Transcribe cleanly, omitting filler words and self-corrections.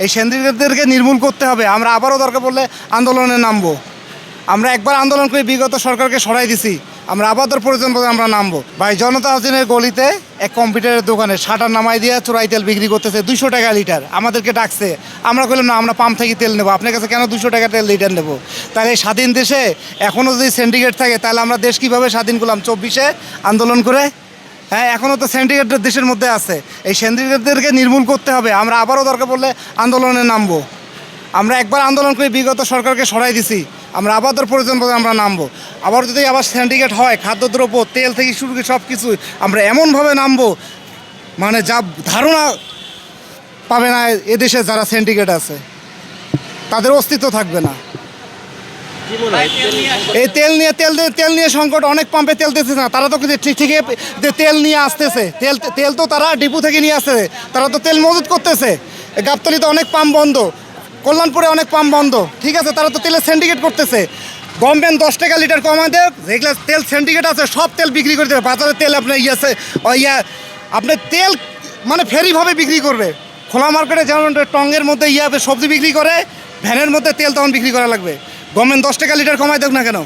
এই সিন্ডিকেটদেরকে নির্মূল করতে হবে। আমরা আবারও দরকার পড়লে আন্দোলনে নামবো। আমরা একবার আন্দোলন করে বিগত সরকারকে সরাই দিছি, আমরা আবারও প্রয়োজন পড়লে আমরা নামবো। ভাই জনতা হাউজিংয়ের গলিতে এক কম্পিউটারের দোকানে শাটার নামাই দিয়ে চোরাই তেল বিক্রি করতেছে 200 টাকা লিটার। আমাদেরকে ডাকছে, আমরা বললাম না, আমরা পাম্প থেকে তেল নেবো, আপনার কাছে কেন 200 টাকা তেল লিটার নেবো? তাহলে এই স্বাধীন দেশে এখনও যদি সিন্ডিকেট থাকে তাহলে আমরা দেশ কীভাবে স্বাধীন করলাম 24-এ আন্দোলন করে? হ্যাঁ, এখনও তো সিন্ডিকেট দেশের মধ্যে আছে। এই সিন্ডিকেটদেরকে নির্মূল করতে হবে। আমরা আবারও দরকার পড়লে আন্দোলনে নামবো। আমরা একবার আন্দোলন করে বিগত সরকারকে সরাই দিছি, আমরা আবারও প্রয়োজন পড়লে আমরা নামবো। আবার যদি আবার সিন্ডিকেট হয়, খাদ্যদ্রব্য তেল থেকে শুরু করে সব কিছু আমরা এমনভাবে নামবো, মানে যা ধারণা পাবে না এদেশে যারা সিন্ডিকেট আছে, তাদের অস্তিত্ব থাকবে না। এই তেল নিয়ে সংকট, অনেক পাম্পে তেল দিতেছে না, তারা তো ঠিকই তেল নিয়ে আসতেছে। তেল তো তারা ডিপু থেকে নিয়ে আসতেছে, তারা তো তেল মজুত করতেছে। গাবতলীতে অনেক পাম্প বন্ধ, কল্যাণপুরে অনেক পাম্প বন্ধ, ঠিক আছে, তারা তো তেলের সিন্ডিকেট করতেছে। গভর্নমেন্ট 10 টাকা লিটার কমায় দেয়, যেগুলো তেল সিন্ডিকেট আছে সব তেল বিক্রি করে দেবে বাজারে। তেল আপনার আপনার তেল মানে ফেরিভাবে বিক্রি করবে। খোলা মার্কেটে যেমন টঙ্গের মধ্যে সবজি বিক্রি করে, ভ্যানের মধ্যে তেল তখন বিক্রি করা লাগবে। গভর্নমেন্ট 10 টাকা লিটার কমায় দেখ না কেন?